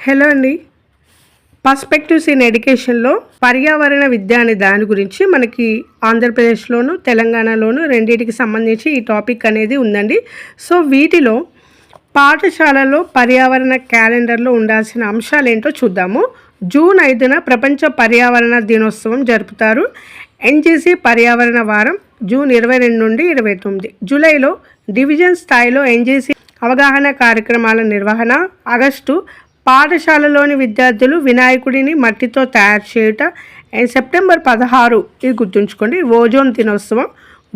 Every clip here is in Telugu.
హలో అండి. పర్స్పెక్టివ్స్ ఇన్ ఎడ్యుకేషన్లో పర్యావరణ విద్య అనే దాని గురించి మనకి ఆంధ్రప్రదేశ్లోను తెలంగాణలోను రెండింటికి సంబంధించి ఈ టాపిక్ అనేది ఉందండి. సో వీటిలో పాఠశాలలో పర్యావరణ క్యాలెండర్లో ఉండాల్సిన అంశాలు ఏంటో చూద్దాము. జూన్ 5న ప్రపంచ పర్యావరణ దినోత్సవం జరుపుతారు. ఎన్జీసీ పర్యావరణ వారం జూన్ 22 నుండి 29. జూలైలో డివిజన్ స్థాయిలో ఎన్జీసీ అవగాహన కార్యక్రమాల నిర్వహణ. ఆగస్టు పాఠశాలలోని విద్యార్థులు వినాయకుడిని మట్టితో తయారు చేయుట. అండ్ సెప్టెంబర్ 16 ఇది గుర్తుంచుకోండి, ఓజోన్ దినోత్సవం,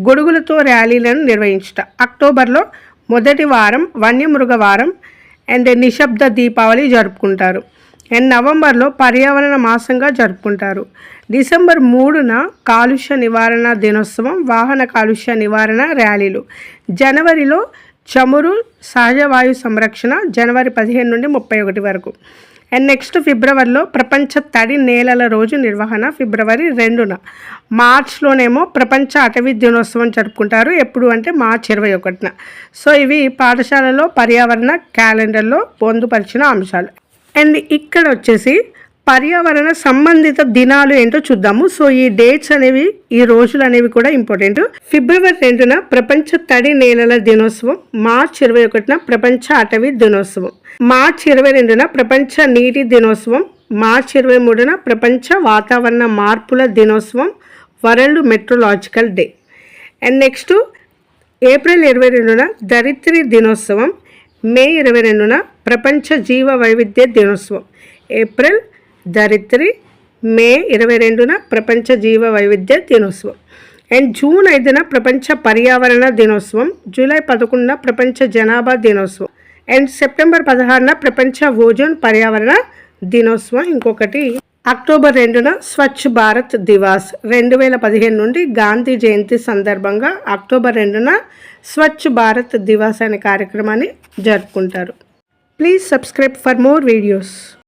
గొడుగులతో ర్యాలీలను నిర్వహించుట. అక్టోబర్లో మొదటి వారం వన్యమృగ వారం అండ్ నిశ్శబ్ద దీపావళి జరుపుకుంటారు. అండ్ నవంబర్లో పర్యావరణ మాసంగా జరుపుకుంటారు. డిసెంబర్ 3న కాలుష్య నివారణ దినోత్సవం, వాహన కాలుష్య నివారణ ర్యాలీలు. జనవరిలో చమురు సహజ వాయు సంరక్షణ, జనవరి 15 నుండి 31 వరకు. అండ్ నెక్స్ట్ ఫిబ్రవరిలో ప్రపంచ తడి నేలల రోజు నిర్వహణ, ఫిబ్రవరి 2న. మార్చ్లోనేమో ప్రపంచ అటవీ దినోత్సవం జరుపుకుంటారు. ఎప్పుడు అంటే మార్చ్ 21న. సో ఇవి పాఠశాలలో పర్యావరణ క్యాలెండర్లో పొందుపరిచిన అంశాలు. అండ్ ఇక్కడ వచ్చేసి పర్యావరణ సంబంధిత దినాలు ఏంటో చూద్దాము. సో ఈ డేట్స్ అనేవి, ఈ రోజులు అనేవి కూడా ఇంపార్టెంట్. ఫిబ్రవరి 2న ప్రపంచ తడి నేలల దినోత్సవం, మార్చ్ 21న ప్రపంచ అటవీ దినోత్సవం, మార్చ్ 22న ప్రపంచ నీటి దినోత్సవం, మార్చ్ 23న ప్రపంచ వాతావరణ మార్పుల దినోత్సవం, world metrological day. And next April 22న ధరిత్రి దినోత్సవం, మే 22న ప్రపంచ జీవ వైవిధ్య దినోత్సవం. ఏప్రిల్ ధరిత్రి, మే 22న ప్రపంచ జీవ వైవిధ్య దినోత్సవం. అండ్ జూన్ 5న ప్రపంచ పర్యావరణ దినోత్సవం, జూలై 11న ప్రపంచ జనాభా దినోత్సవం, అండ్ సెప్టెంబర్ 16న ప్రపంచ ఓజోన్ పర్యావరణ దినోత్సవం. ఇంకొకటి అక్టోబర్ 2న స్వచ్ఛ భారత్ దివాస్. 2015 నుండి గాంధీ జయంతి సందర్భంగా అక్టోబర్ 2న స్వచ్ఛ భారత్ దివాస్ అనే కార్యక్రమాన్ని జరుపుకుంటారు. Please subscribe for more videos.